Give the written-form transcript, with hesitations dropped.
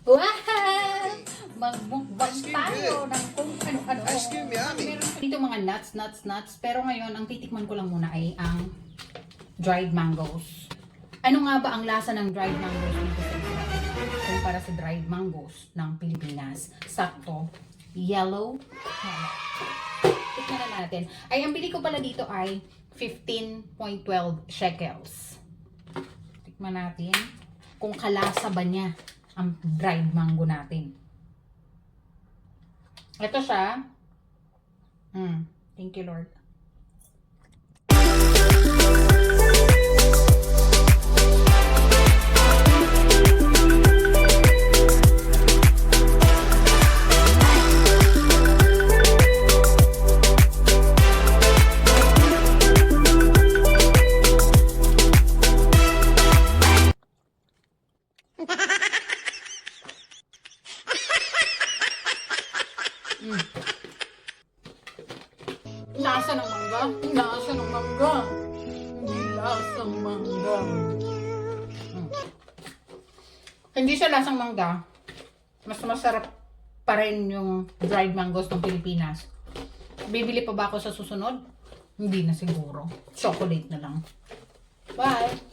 Wow! Magmukbang tayo ng kung ano-ano. Ice cream, yummy. Meron dito mga nuts. Pero ngayon, ang titikman ko lang muna ay ang dried mangoes. Ano nga ba ang lasa ng dried mangoes dito sa Israel? Kumpara sa dried mangoes ng Pilipinas. Sakto. Yellow. Tikman na natin. Ay, ang bili ko pala dito ay 15.12 shekels. Tikman natin kung kalasa ba niya ang dried mango natin. Ito siya. Thank you, Lord. Lasa ng mangga. Lasa ng mangga. Lasang mangga. Hindi siya lasang mangga. Mas masarap pa rin yung dried mangoes ng Pilipinas. Bibili pa ba ako sa susunod? Hindi na siguro. Chocolate na lang. Bye!